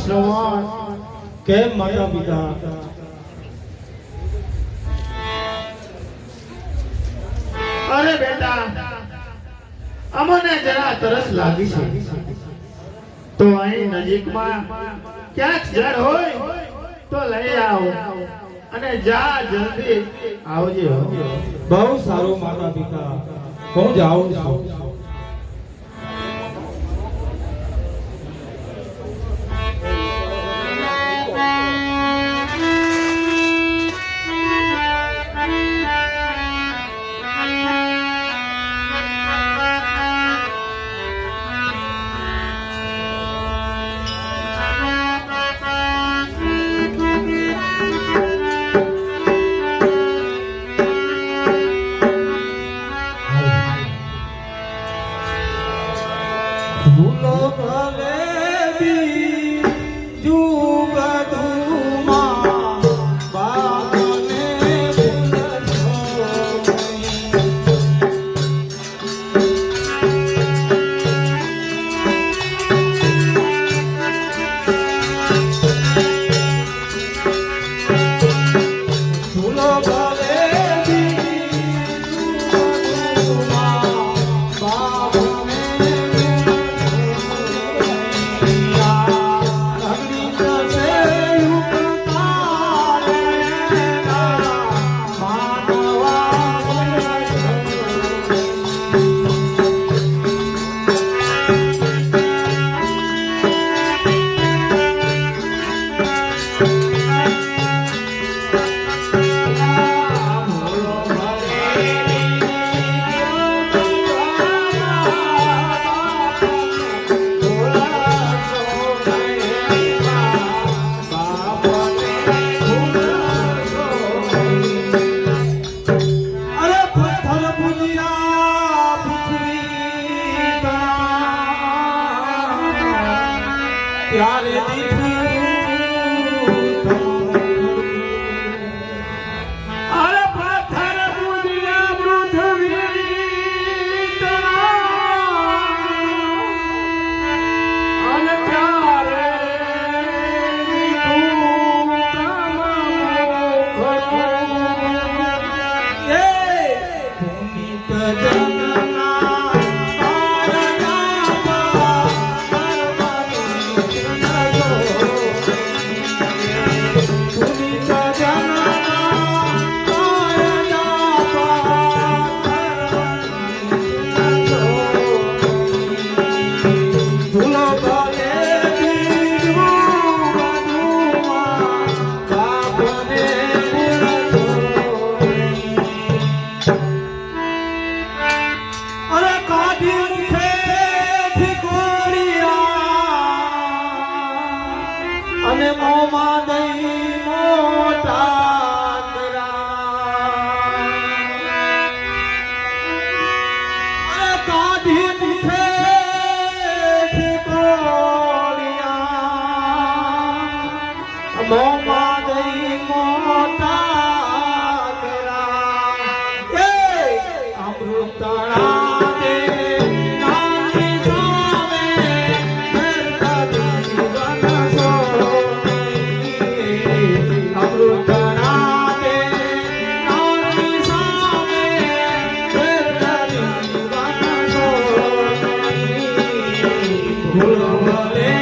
શ્રવણ કેમ માતા પિતા? અરે બેટા, અમને જરા તરસ લાગી છે, તો અહીં નજીકમાં ક્યાંક જળ હોય તો લઈ આવો અને જા જલ્દી આવજો. બહુ સારું માતા પિતા, હું જાઉં છું. મોમાં દઈ મોટા કરા એ અમૃતણા દે નાની સામે ફરતા જીવન સોની અમૃતણા દે નાની સામે ફરતા જીવન સોની ભૂલો ભલે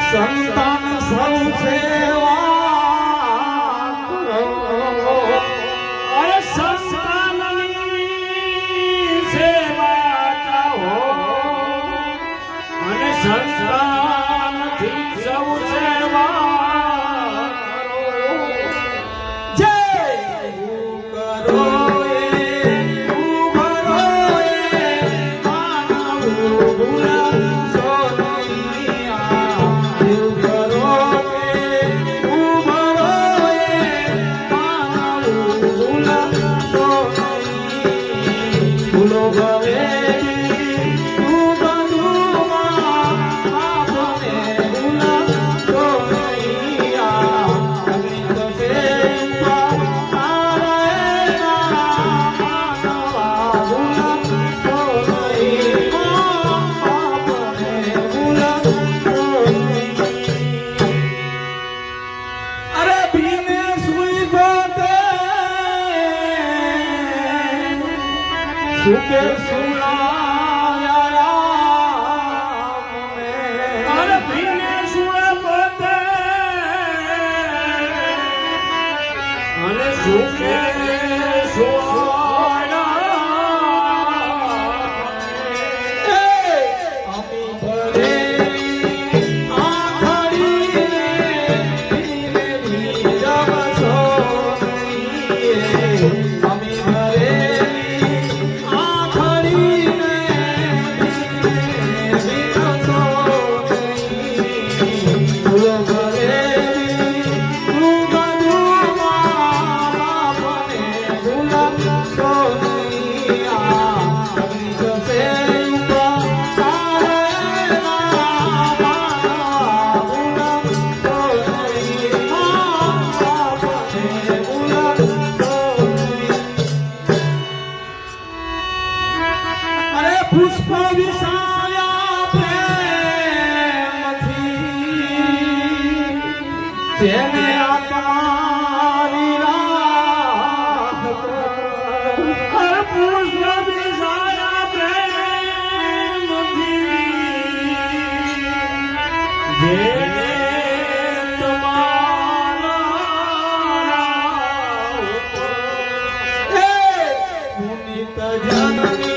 સંતાન સૌ સેવા કરો અરે સંતાનની સેવા ચાહો અને સંતાનથી સૌ સેવા કરો જય કરો સુકે સુલાયા રામ ને અરે ભીને સુએ પોતે અને સુકે આખરી પુષ્પ વિસાયા પ્રેમથી જેને આત્માની રાહ પુષ્પ વિસાયા પ્રેમથી જેને પુનિત જનની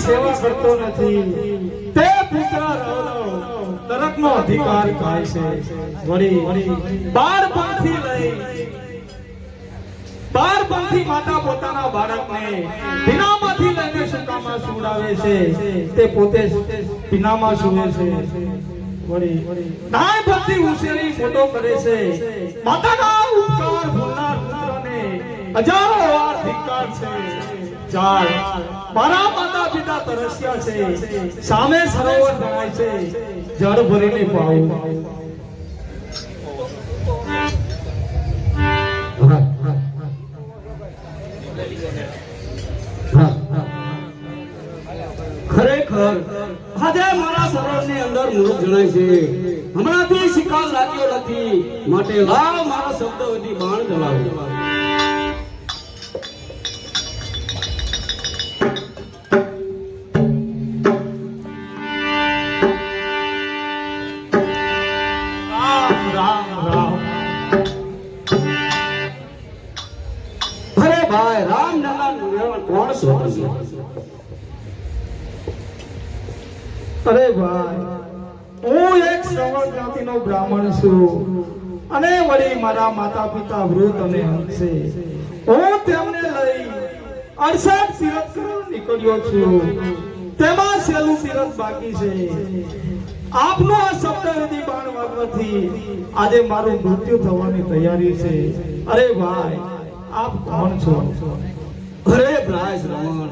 સેવા કરતો નથી તે પુત્ર નરકનો અધિકાર થાય છે. વળી બાળપણથી માતા પોતાના બાળકને પીનામાંથી લઈને સુકામાં સુવડાવે છે, તે પોતે પીનામાં સૂવે છે. વળી નાનપણથી ઉછેરી મોટો કરે છે. માતાના ઉપકાર ભૂલનાર પુત્રને હજારો વાર ધિક્કાર છે. ચાલ મારા માતા પિતા તરસ્યા છે, સામે સરોવર ગણાય છે, જળ ભરીને પાવું. ખરેખર આજે મારા સરોવરની અંદર મૂર્ખ જણાય છે. હમણાંથી શિકાર લાગ્યો નથી, માટે લાવ મારા શબ્દ વધી બાણ ચલાવો. કોણ છો તમે? અરે ભાઈ, હું એક શ્રવણ જ્ઞાતિનો બ્રાહ્મણ છું અને વળી મારા માતા પિતા વૃદ્ધ અને અંત છે. હું તેમને લઈ 68 તીરથ કરવા નીકળ્યો છું. તેમાં છેલ્લું તીરથ બાકી છે. આપનો આ શબ્દવિધિ બાણ વાગવાથી આજે મારું મૃત્યુ થવાની તૈયારી છે. અરે ભાઈ, આપ કોણ છો? અરે ભ્રાય શ્રવણ,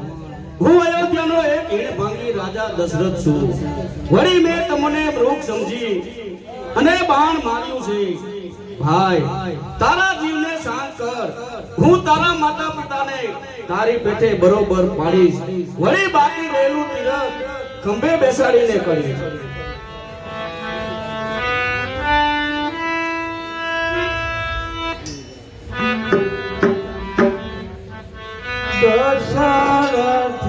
હું અયોધ્યાનો એક ઈડ ભાંગી રાજા દશરથ છું. વળી મેં તમને મૃગ સમજી અને બાણ માર્યું છે. ભાઈ, તારા જીવને શાંત કર. હું તારા માતા પિતાને તારી પેઠે બરોબર પાડીશ. વળી બાકી રહેલું તીરથ ખંભે બેસાડીને કરીશ. દશરથ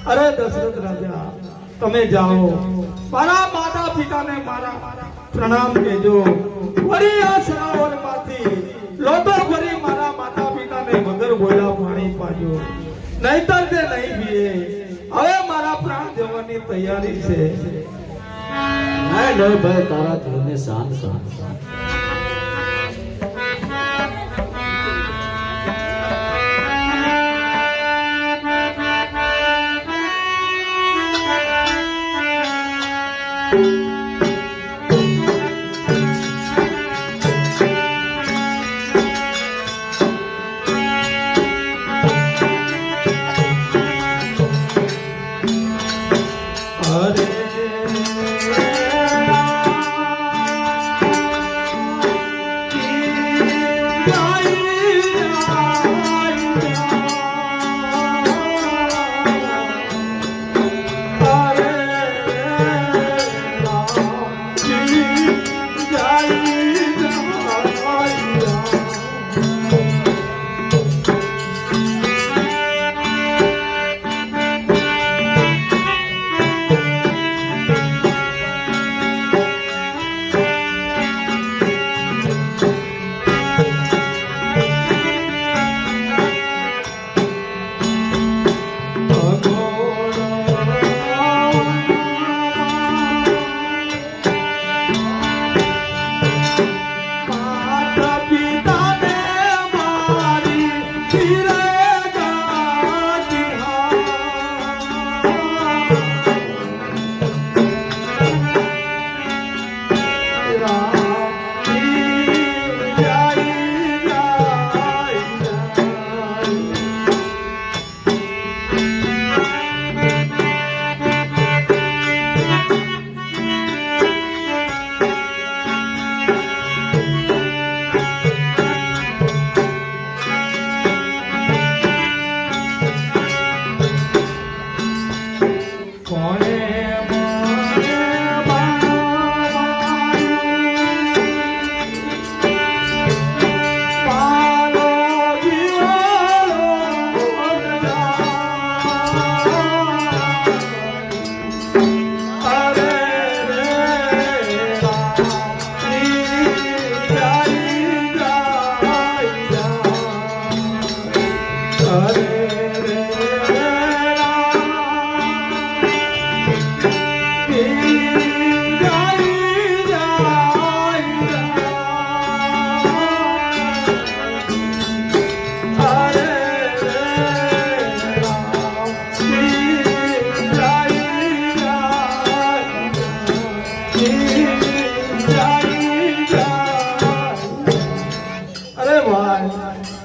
અરે દશરથ રાજા, તમે જાઓ, મારા માતા પિતાને મારા પ્રણામ કહેજો. વળી આ સરોવરમાંથી લોટો ભરી મારા માતા પિતાને વગર બોલ્યા પાણી પાજો, નહીતર તે નહીં પીએ. હવે મારા પ્રાણ જવાની તૈયારી છે. નહીં ભાઈ, તારા દિલને શાંત શાંત શાંત.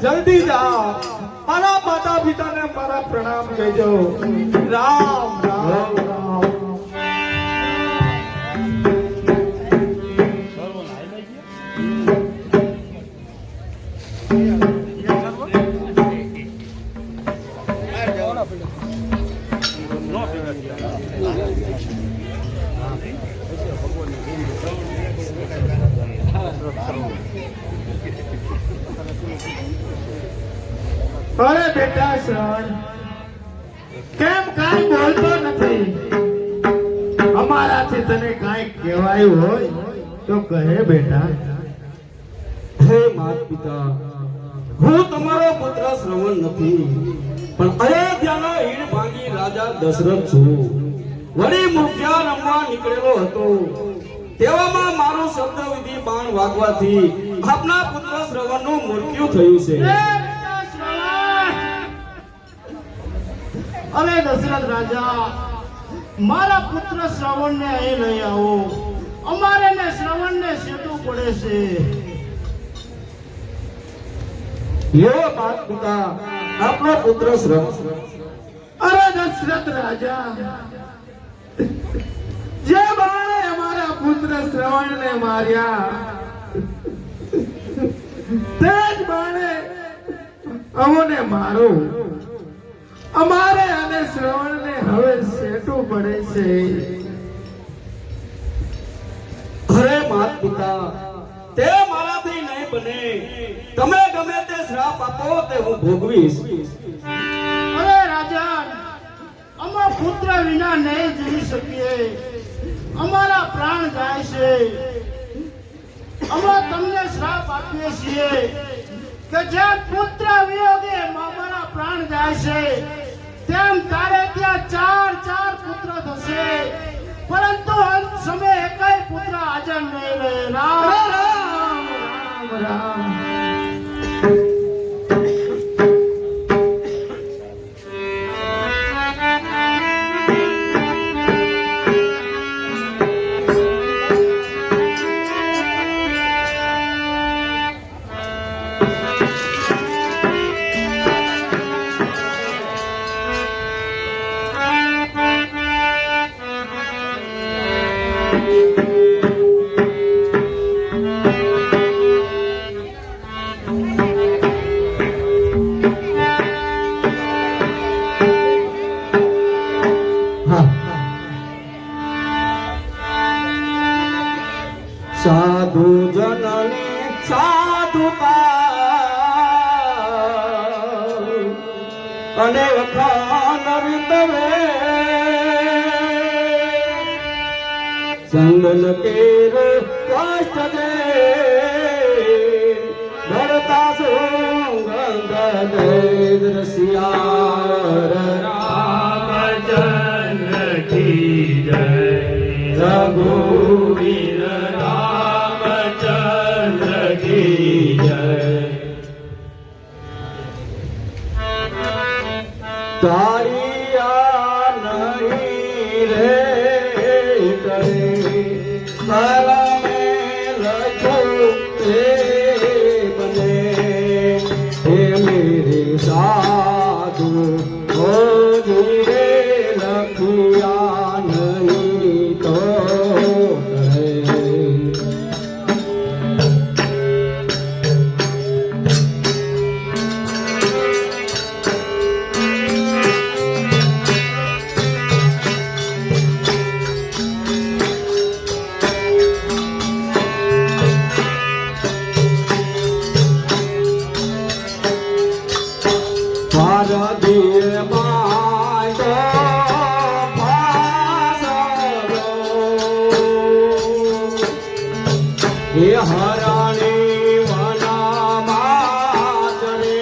જલ્દી જાઓ, મારા માતા પિતાને મારા પ્રણામ કહેજો. રામ રામ રામ. અરે બેટા શ્રવણ, કેમ કાંઈ બોલતો નથી? અમારાથી તને કાંઈ કહેવાયું હોય તો કહે બેટા. હે માતા પિતા, હું તમારો પુત્ર શ્રવણ નથી, પણ અયોધ્યાનો હીણ ભાંગી રાજા દશરથ છું. વળી મુખ્યા રમવા નીકળેલો હતો, તેવામાં મારું શબ્દવિધિ બાણ વાગવાથી આપના પુત્ર શ્રવણનું મૃત્યુ થયું છે. અરે દશરથ રાજા, મારા પુત્ર શ્રવણને અહીં લઈ આવો. અમારે ને શ્રવણને સેટું પડે છે. લ્યો માતા પિતા, આપનો પુત્ર શ્રવણ. અરે દશરથ રાજા, જે બાણે અમારા પુત્ર શ્રવણને માર્યા, તે જ બાણે અમોને મારો. અમારે અને શ્રવણને હવે સેટું પડે છે. અરે માતા પિતા, તે મારાથી નહીં બને. તમે ગમે તે શ્રાપ આપો તે હું ભોગવીશ. અરે રાજા, અમે પુત્ર વિના નહીં જીવી શકીએ. અમારા પ્રાણ જાય છે. અમે તમને શ્રાપ આપીએ છીએ કે જેમ પુત્ર વિયોગે અમારા પ્રાણ જાય છે તેમ તારે ત્યાં ચાર પુત્ર થશે, પરંતુ અંત સમયે એકેય પુત્ર હાજર નહીં રહે. રામ રામ રામ. સાધુ જનને સાધુતા અને વખાણ રીતવે સંગન કેર કષ્ટ દે ભરતા સુગંધ દે રસિયા રામચંદ્ર કી જય રઘુવીર રામચંદ્ર કી જય. તારિયા નહીં રે કરે કલમે લખ્યું તે બને હે મેરે સાધુ હો રે લખ્યા નહીં તો કરે. પારધીએ બાંધો પાસરો હે હરાણી વનામાં ચરે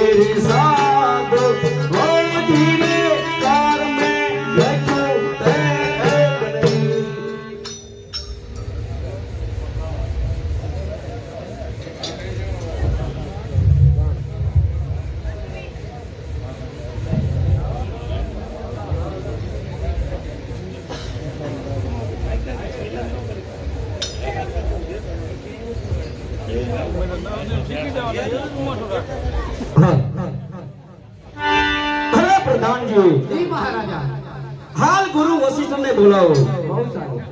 मेरे साथ वो धीरे कार में लचू अरे प्रधान जी જી મહારાજા हाल गुरु वशिष्ठ ने बुलाओ બહુ સારું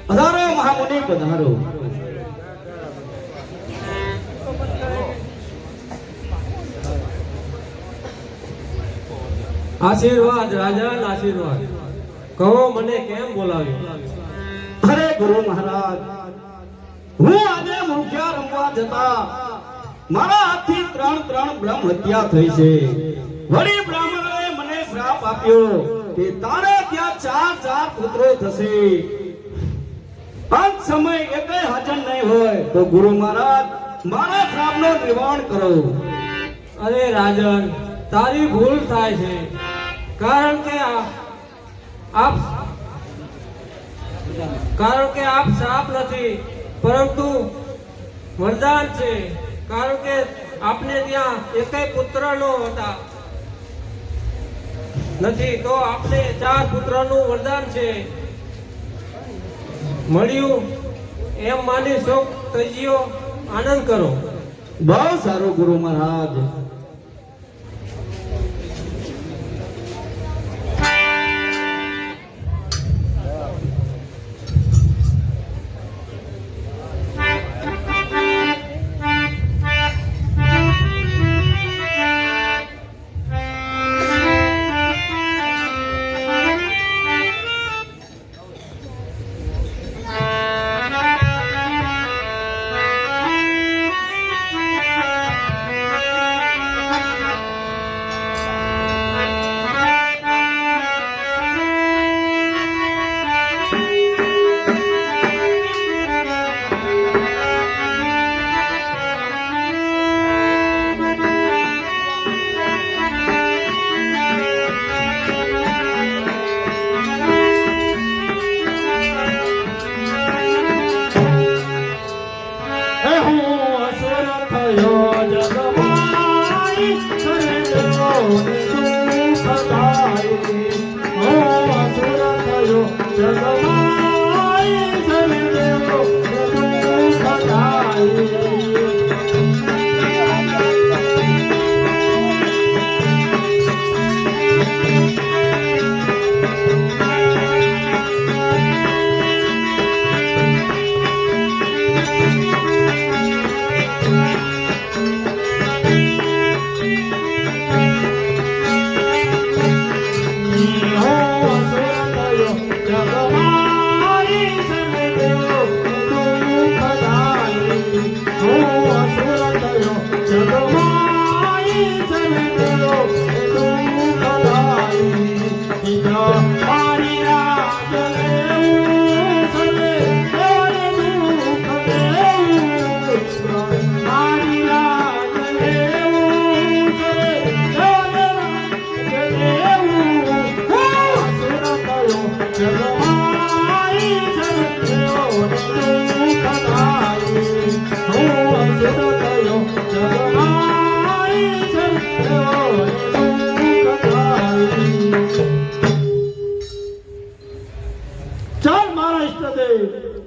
पधारो महामुनि पधारो આશીર્વાદ રાજા આશીર્વાદ કહો મને કેમ બોલાવ્યો अरे गुरु महाराज હું આજે મુખ્ય રમવા જતા મારા હાથથી ત્રણ બ્રહ્મ હત્યા થઈ છે વળી બ્રાહ્મણોએ મને શ્રાપ આપ્યો કે તારે ત્યાં ચાર પુત્રો થશે અંત સમય એકે હાજર નહીં હોય તો ગુરુ મહારાજ મારા શ્રાપનો નિવારણ કરો અરે રાજન તારી ભૂલ થાય છે કારણ કે આપ શ્રાપ નથી પરંતુ વરદાન છે કારણ કે આપને ત્યાં એકેય પુત્ર નો હતા નથી તો આપને 4 પુત્રનું વરદાન છે મળ્યું એમ માની શોક તજીઓ આનંદ કરો બહુ સારું ગુરુ મહારાજ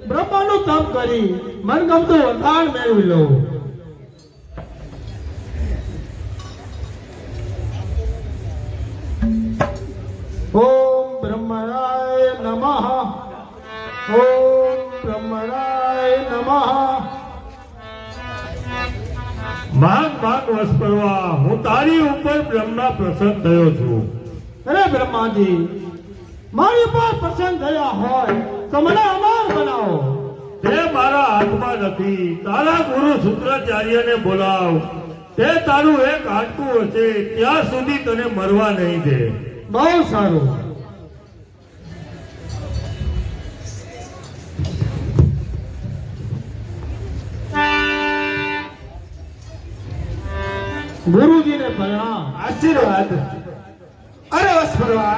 બ્રહ્માનું તપ કરી મનગમતું વરદાન મેળવી લો ઓમ બ્રહ્મણાય નમઃ ઓમ બ્રહ્મણાય નમઃ માગ વસ્પરવા હું તારી ઉપર બ્રહ્મા પ્રસન્ન થયો છું અરે બ્રહ્માજી મારી પર પ્રસન્ન થયા હોય તો મને અમર બનાવો તે મારા હાથમાં નથી તારા ગુરુ શુક્રાચાર્યને બોલાવ તે તારું એક હાડકું હશે ત્યાં સુધી તને મરવા નહીં દે બહુ સારું ગુરુજીને પ્રણામ. આશીર્વાદ. અરે વસ્પરવા,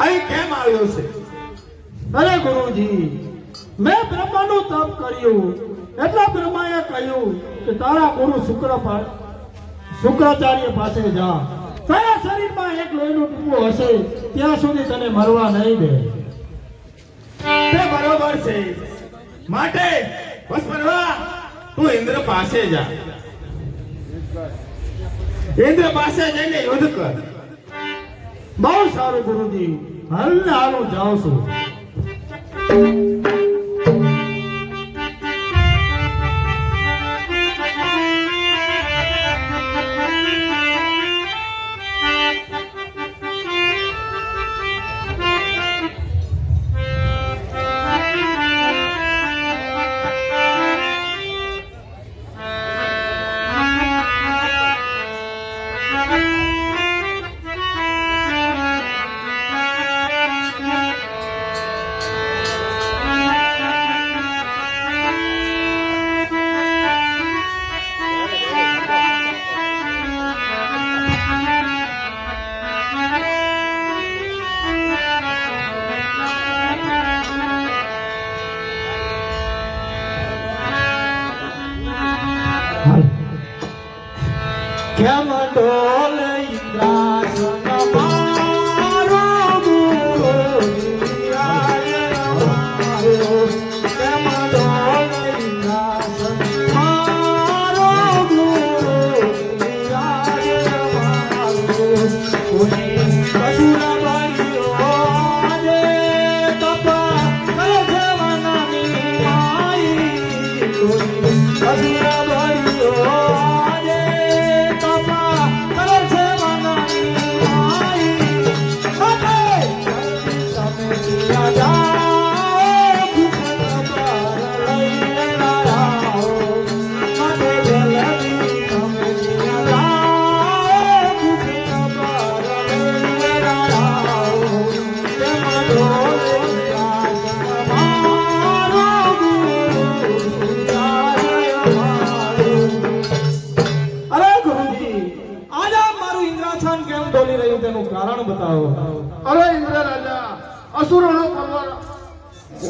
અહીં કેમ આવ્યો છે? અરે ગુરુજી, મેં બ્રહ્માનું તપ કર્યું એટલે બ્રહ્માએ કહ્યું કે તારા ગુરુ શુક્રાચાર્ય પાસે જા. તારા શરીરમાં એક લોહીનું ટીપું હશે ત્યાં સુધી તને મરવા નહીં દે. તે બરોબર છે. માટે વસ્પરવા, તું ઇન્દ્ર પાસે જા. ઇન્દ્ર પાસે જઈને યુદ્ધ કર. બહુ સારું ગુરુજી, હાલ ને હાલ હું જાઉં છું. કેમ ડોલે ઇન્દ્રાસન મારો ગુરુજી આવ્યો. કેમ ડોલે ઇન્દ્રાસન મારો ગુરુજી આવ્યો. કોઈ કસુર બન્યો આજે તપ કરે છે વનની માઈ. કોઈ કસુર બન્યો કારણ બતાવો. અરે ઇન્દ્ર રાજા, અસુરોનો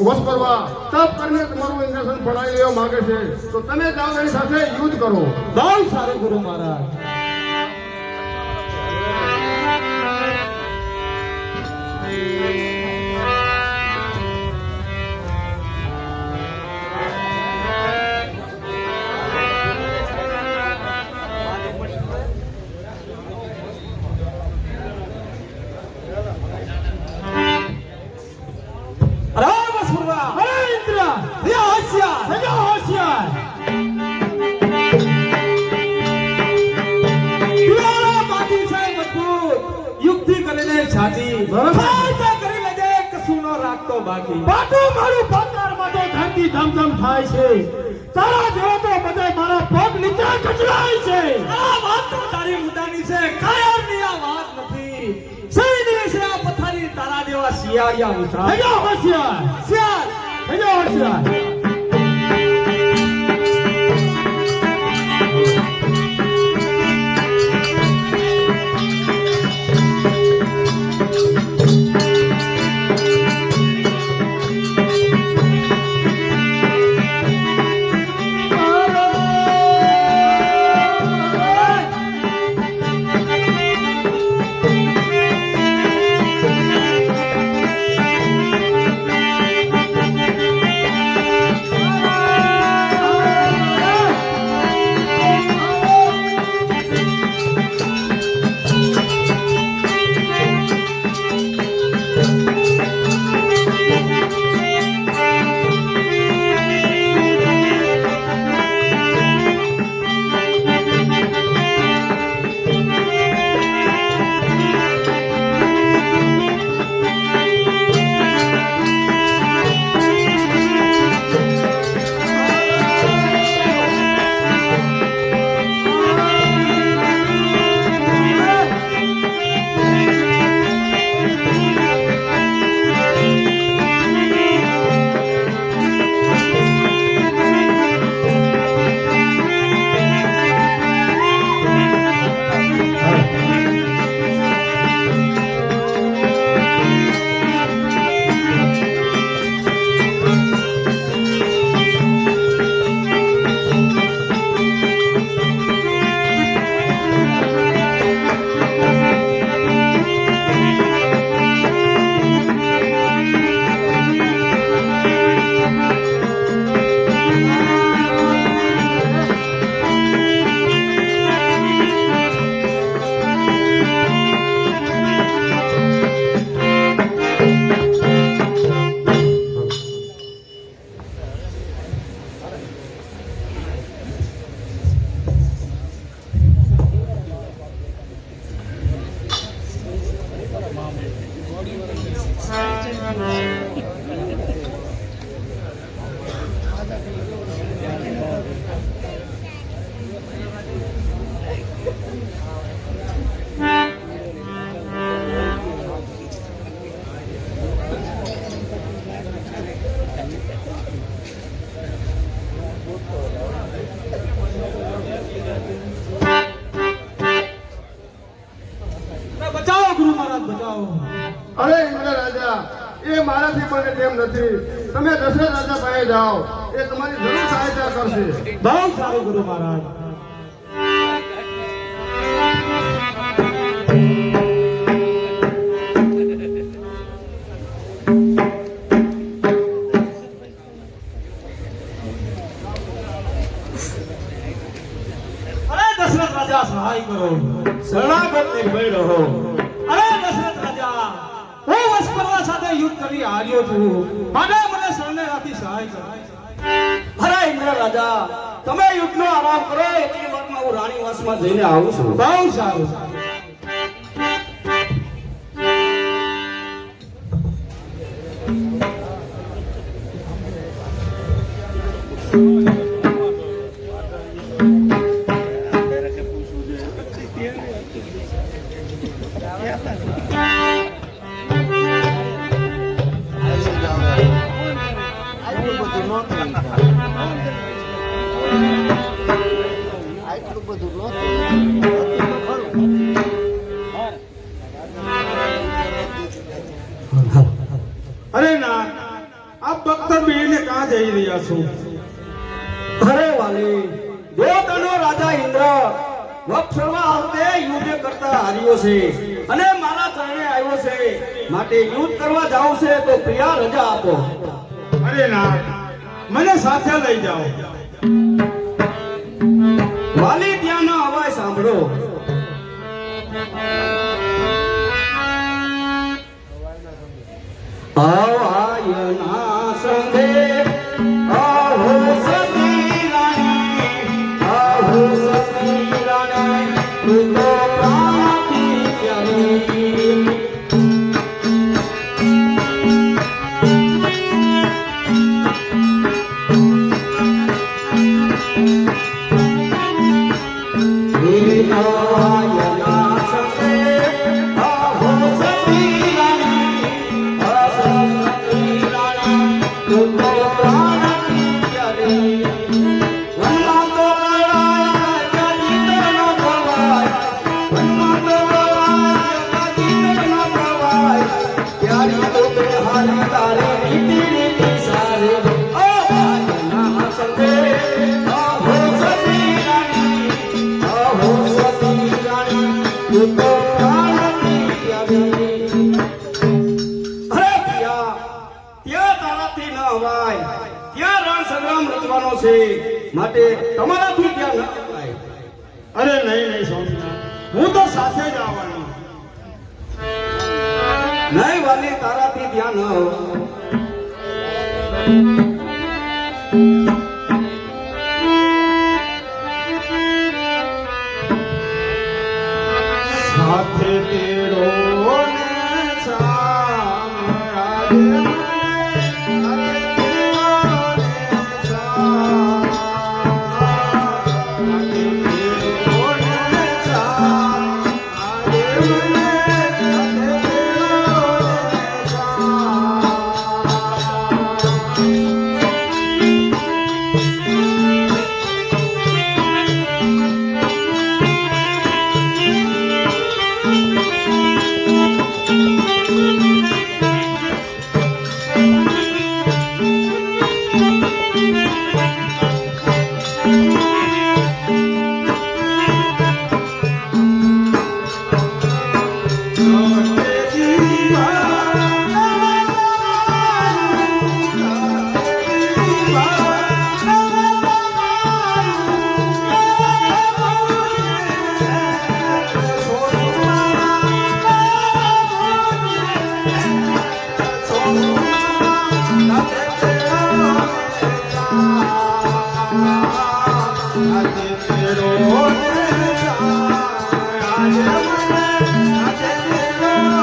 વસ્પરવા તપ કરીને તમારું ઇન્દ્રસન પડાવી લેવા માંગે છે, તો તમે જાઓ એની સાથે યુદ્ધ કરો. બહુ સારું ગુરુ મહારાજ. થાય છે. તારા જેવો તો બધા મારા પગ નીચે કચડાય છે. આ વાત તો તારી મુદ્દાની છે, કાયમની આ વાત નથી. સૈન્ય છે આ પથારી, તારા જેવા શિયાળિયા ઉઠા. હેજો હોશિયાર, શિયાળ, હેજો હોશિયાર. બોલાવો. અરે ઇન્દ્ર રાજા એ મારાથી બને તેમ નથી. તમે દશરથ રાજા પાસે જાઓ, એ તમારી જરૂર સહાયતા કરશે. બહુ સારું ગુરુ મહારાજ. અરે દશરથ રાજા સહાય કરો, શરણાગત નિર્ભય રહો. અરે દશરથ રાજા, હું વસ્પર્વા સાથે યુદ્ધ કરી હાર્યો છું, માટે મને શરણે રાખી સહાય કરો. અરે ઇન્દ્ર રાજા, તમે યુદ્ધનો આરામ કરો, એટલી વારમાં હું રાણીવાસમાં જઈને આવું છું. બહુ સારું. અરે ના, આપ બખ્તર બીને ક્યાં જઈ રહ્યા છો? અરે વાલી, દેવતાનો રાજા ઇન્દ્ર વક્ષવા આવતે યુદ્ધ કરતા હાર્યો છે અને મારા ચરણે આવ્યો છે, માટે યુદ્ધ કરવા જાવ છે તો પ્રિયા રજા આપો. અરે ના, મને સાથે લઈ જાઓ. વાલી ત્યાંનો અવાજ સાંભળો. આવાયના સંગે આહો સતી રાણી, આહો સતી રાણી, તું તો પ્રાણથી પ્યારી. આવાયના સંગે આહો સતી રાણી, આહો સતી રાણી, તું તો પ્રાણથી પ્યારી. વનમાં તો લડાય કદી તો ન ખવાય, વનમાં તો લડાય કદી તો ન ખવાય, પ્યારી તો તે હારી તારી રીતિ રીતિ સારી. આવાયના સંગે આહો સતી રાણી, આહો સતી રાણી, તું તો પ્રાણથી પ્યારી. અરે પ્રિયા, ત્યાં તારાથી ન અવાય, ત્યાં રણ સંગ્રામ રચવાનો છે, માટે તમારાથી ત્યાં ન અવાય. અરે નહીં નહીં સ્વામીનાથ, હું તો સાથે જ આવવાનો. નહીં વાલી, તારાથી ત્યાં ન અવાય. સાથે તેરો ને સામ આજે મને, સાથે તેરો ને સામ, સાથે તેરો ને સામ આજે મને, સાથે તેરો ને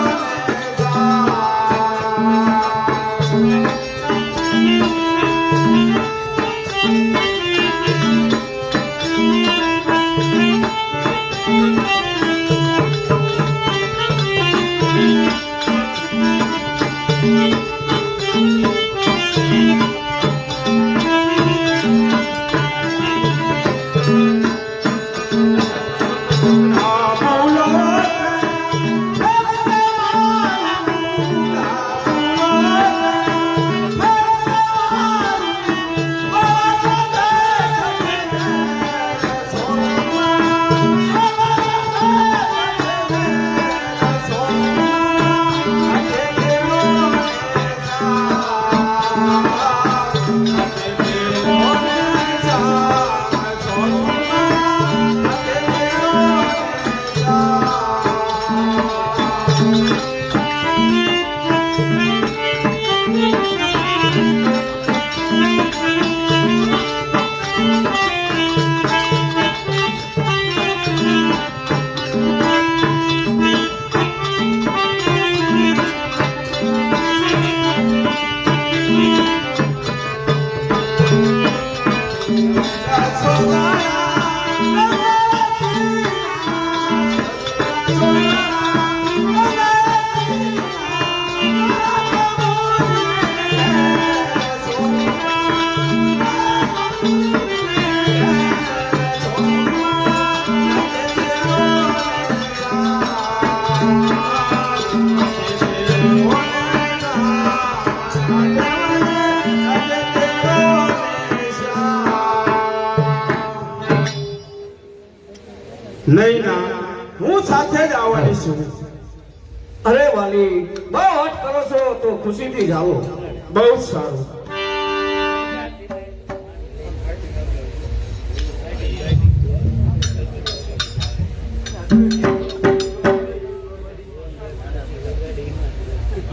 નહીં ના, હું સાથે જ આવવાની છું. અરે વાલી, બહુ હટ કરો છો તો ખુશીથી જાઓ. બહુ સારું.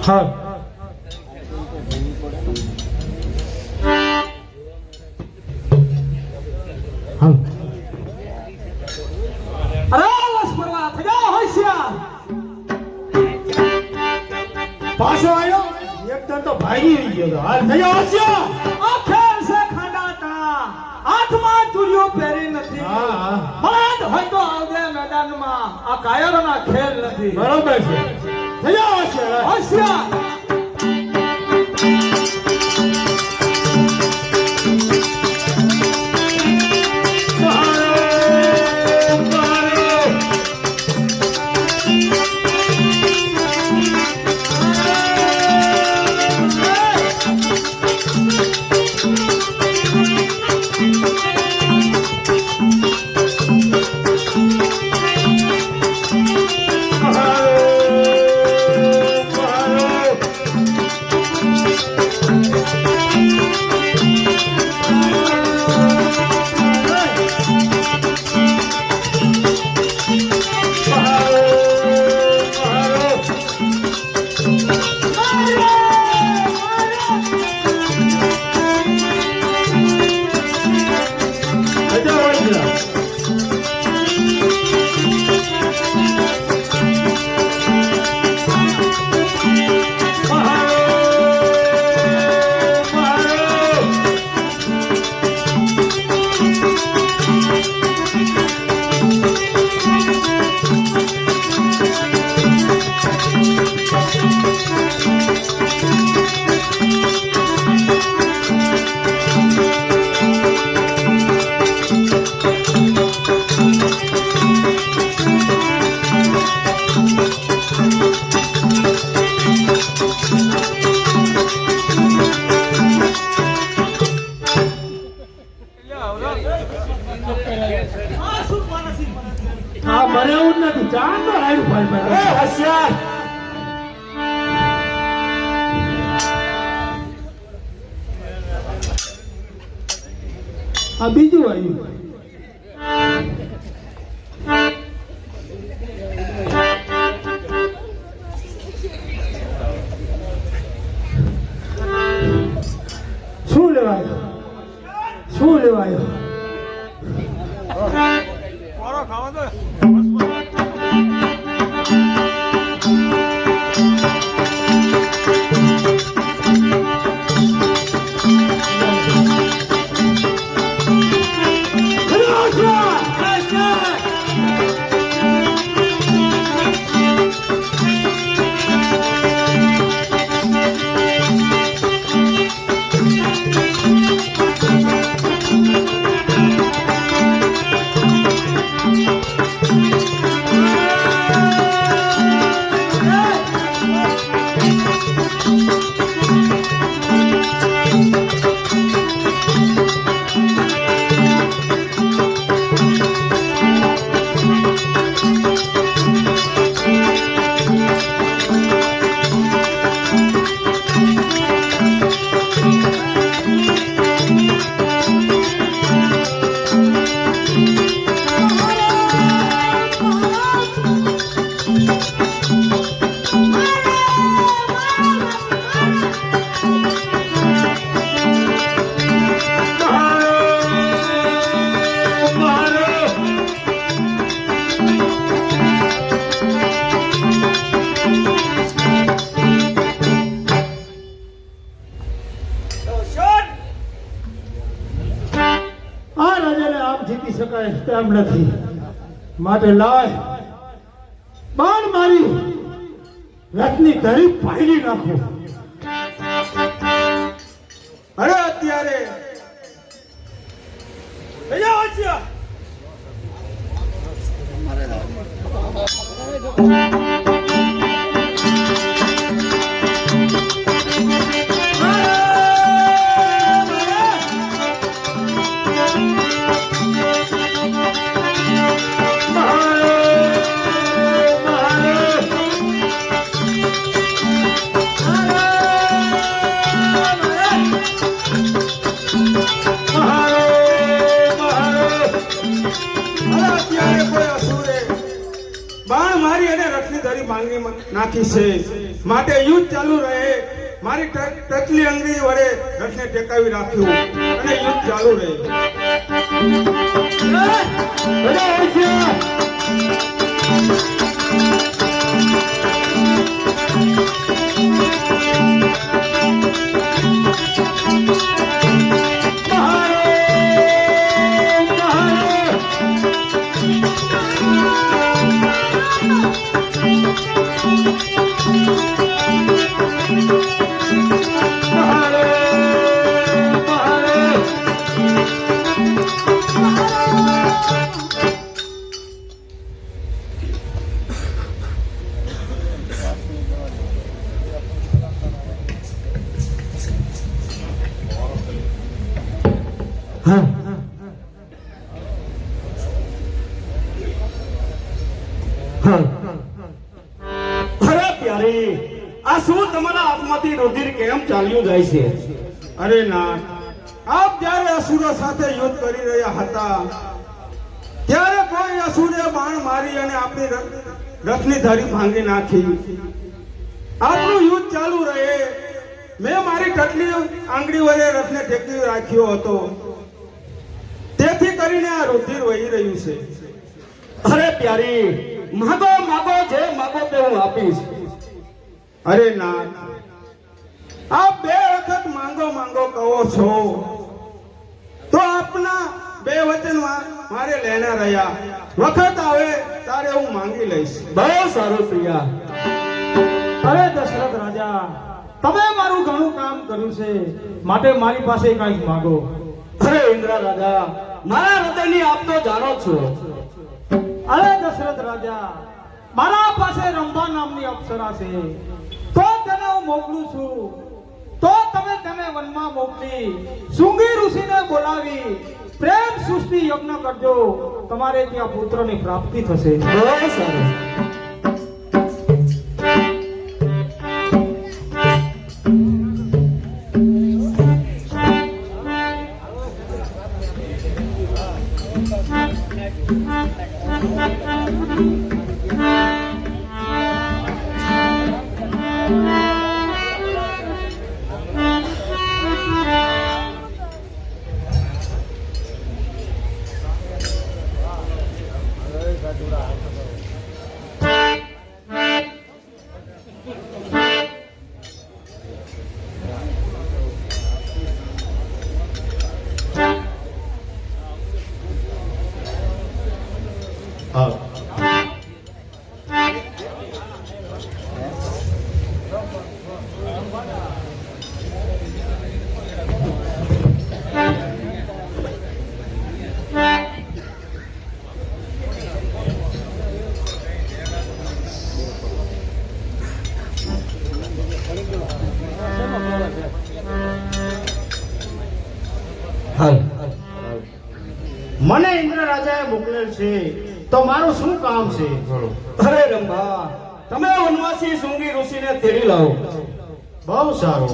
હા, અરે લક્ષ્મણવા થઈ જાઓ હોશિયાર. પાછો આવ્યો એકદમ તો ભાગી ગયો તો. હાલ થઈ જાઓ હોશિયાર. આ ખેલ છે ખાડાતા, હાથમાં ચૂડીઓ પહેરી નથી. હા હા, બળદ હોય તો આવજે મેદાનમાં, આ કાયરોના ખેલ નથી. બરોબર છે. થઈ જાઓ હોશિયાર. હોશિયાર. આ મને એવું જ નથી. ચાંદો રાડ્યું ભાઈ. એ હોશિયાર. આ બીજું આવ્યું. શું લેવાયો? શું લેવાયો? જીતી શકાય તેમ નથી. માટે લાય બાણ મારી રથની ધરી પાડી નાખો. અરે અત્યારે મહા અત્યારે કોઈ અસુરે બાણ મારી અને રથની ધરી ભાંગી નાખી છે, માટે યુદ્ધ ચાલુ રહે. મારી ટચલી અંગરી વડે રથને ટેકાવી રાખ્યું અને યુદ્ધ ચાલુ રહે. અરે પ્યારી, આ શું તમારા હાથમાંથી રુધિર કેમ ચાલ્યું જાય છે? અરે ના, આપ જ્યારે અસુરો સાથે યુદ્ધ કરી રહ્યા હતા ત્યારે કોઈ અસુરે બાણ મારી અને આપણી રથની ધરી ભાંગી નાખી. આપનું યુદ્ધ ચાલુ રહે. મેં મારી ટટલી આંગળી વડે રથને ટેકી રાખ્યો હતો, તેથી કરીને આ રુધિર વહી રહ્યું છે. અરે પ્યારી, માગો માગો, જે માગો તે હું આપીશ. અરે ના, આપ બે વખત માંગો માંગો કહો છો તો આપના બે વચન મારે લેના રહ્યા. વખત આવે ત્યારે હું માંગી લઈશ. બહુ સારું પ્રિયા. અરે દશરથ રાજા, તમે મારું ઘણું કામ કર્યું છે, માટે મારી પાસે કંઈક માંગો. અરે ઇન્દ્ર રાજા, મારા હૃદયની આપ તો જાણો છો. અરે દશરથ રાજા, મારા પાસે રંભા નામની અપ્સરા છે, તો તેને હું મોકલું છું. તો તમે તેને વનમાં મોકલી શૃંગી ઋષિને બોલાવી પ્રેમ સૃષ્ટિ યજ્ઞ કરજો. તમારે ત્યાં પુત્રની પ્રાપ્તિ થશે. બહુ સારું. મને ઇન્દ્ર રાજાએ મોકલેલ છે, તો મારું શું કામ છે? અરે રંભા, તમે વનવાસી શૃંગી ઋષિને તેડી લાવો. બહુ સારું.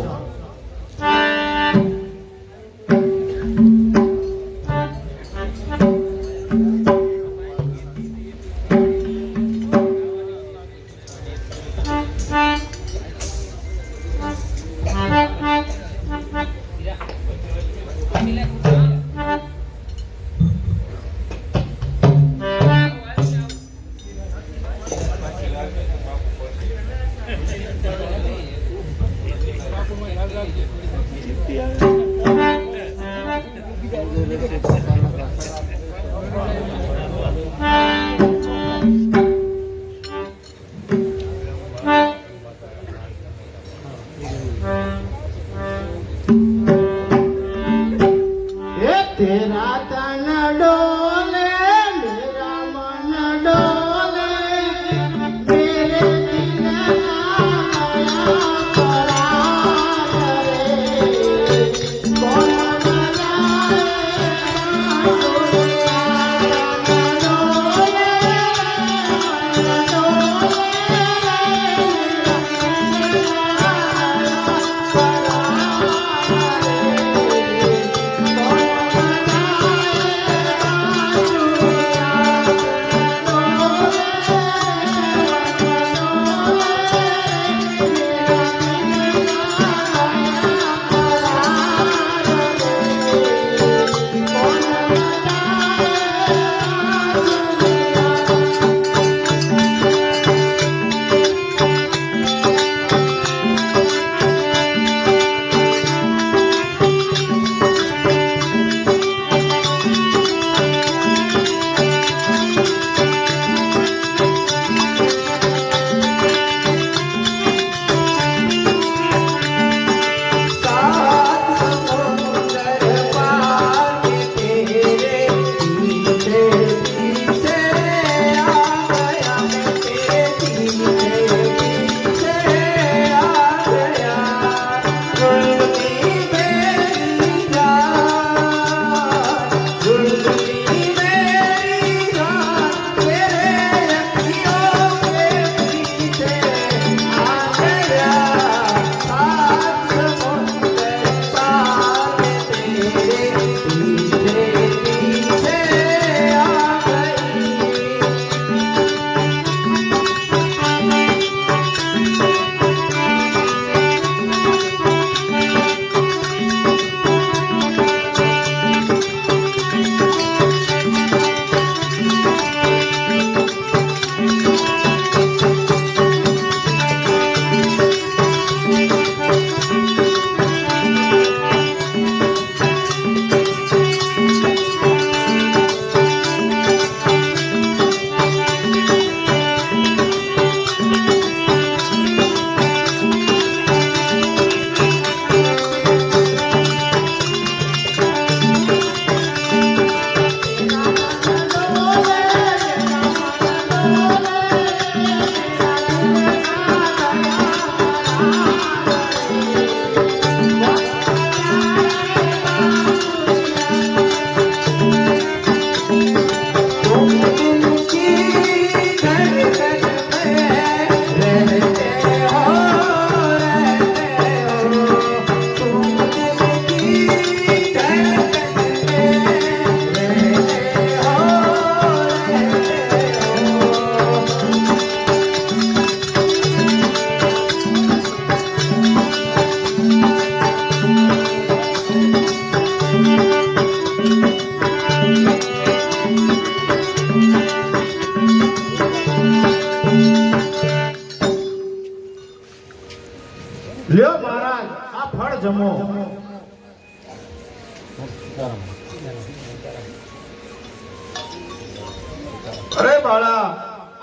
અરે બાળા,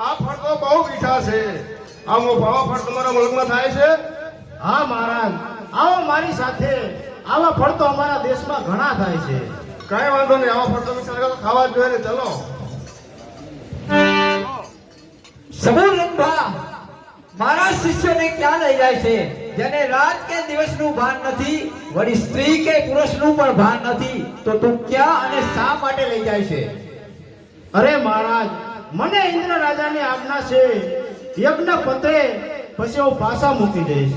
આ ફળ તો બહુ મીઠા છે. આવા ફળ તમારા મુલકમાં થાય છે? હા મહારાજ, આવો મારી સાથે. આવા ફળ તો અમારા દેશમાં ઘણા થાય છે. કઈ વાંધો નહીં, આવા ફળ તો મીઠા લાગે તો ખાવા જ જોઈએ ને. ચલો. સમૂહ રંભા મારા શિષ્યોને ક્યાં લઈ જાય છે, જેને રાત કે દિવસનું ભાન નથી, વળી સ્ત્રી કે પુરુષનું પણ ભાન નથી, તો તું ક્યાં અને શા માટે લઈ જાય છે? અરે મહારાજ, મને ઇન્દ્ર રાજાની આજ્ઞા છે. યજ્ઞ પતે પછી હું પાછા મૂકી દઈશ.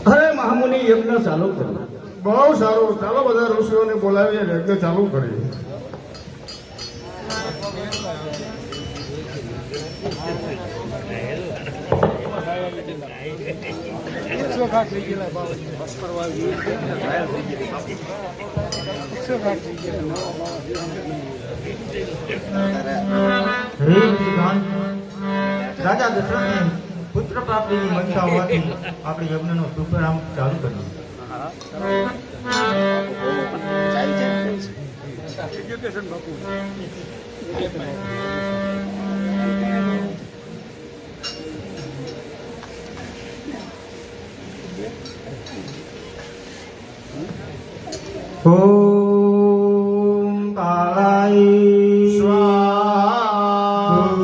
અરે મહામુનિ યજ્ઞ ચાલુ કરો. બહુ સારું. ચાલો બધા ઋષિઓને બોલાવીએ, યજ્ઞ ચાલુ કરીએ. રાજા દશરથને પુત્ર પ્રાપ્તિની મનસા હોવાથી આપણે યજ્ઞનો શુભારંભ ચાલુ કર્યો. ઓમ કાલાય સ્વાહા,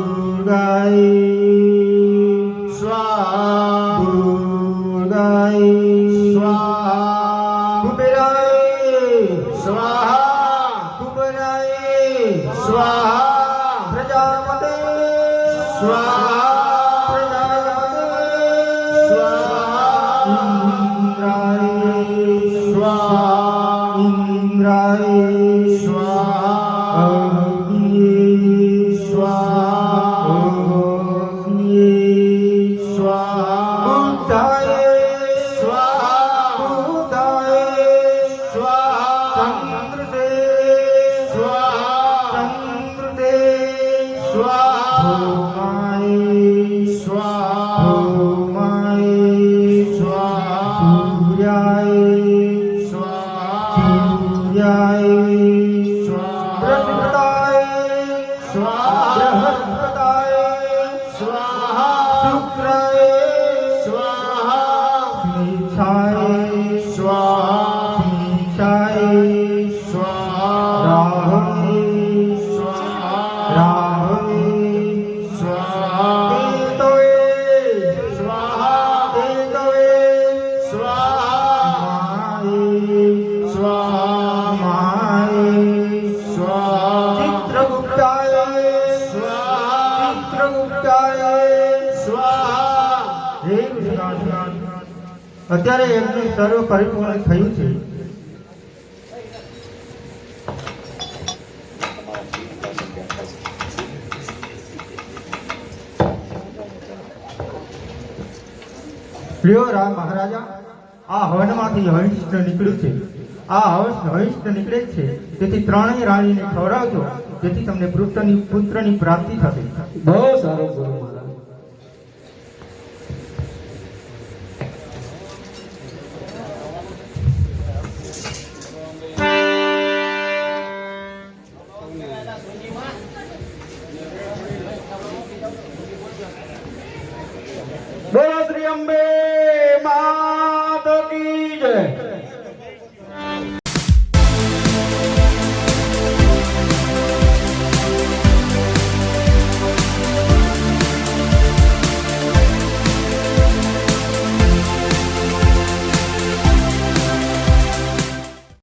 દુર્ગાય સ્વાહા, દુર્ગાય સ્વાહા, કુબેરાય સ્વાહા, કુબેરાય સ્વાહા, પ્રજાપતે સ્વાહા, પ્રજાપતે સ્વાહા, ઇન્દ્રાય સ્વાહા, ઇન્દ્રાય સ્વાહા, અગ્નિ સ્વાહા, અગ્નિ સ્વાહા, બુદ્ધાય સ્વાહા, બુદ્ધાય સ્વાહા, ચંદ્રદે સ્વાહા, ચંદ્રદે સ્વાહા, ભૌમાય સ્વાહા, ભૌમાય સ્વાહા, સૂર્યાય સ્વાહા, સૂર્યાય સ્વાહા, બૃહસ્પતાય સ્વાહા, બૃહસ્પતાય સ્વાહા, શુક્રાય સ્વાહા, સ્મિચ્છાય સ્વાહા, સ્મિચ્છાય સ્વાહા, રાહવે સ્વાહા, રાહવે સ્વાહા, કેતવે સ્વાહા, કેતવે સ્વાહા, માય સ્વાહા, માય સ્વાહા, ચિત્રગુપ્તાય સ્વાહા, ચિત્રગુપ્તાય સ્વાહા. હે ઋષિગણ, અત્યારે એમનું સર્વ પરિપૂર્ણ થયું છે. લ્યો રામ મહારાજા, આ હવનમાંથી હવિષ્ઠ નીકળ્યું છે. આ હવિષ્ઠ નીકળે જ છે, તેથી ત્રણેય રાણીને ખવડાવજો, જેથી તમને પુત્રની પ્રાપ્તિ થશે. બહુ સારું ગુરુ મહારાજ. બોલો શ્રી અંબે માત કી જય.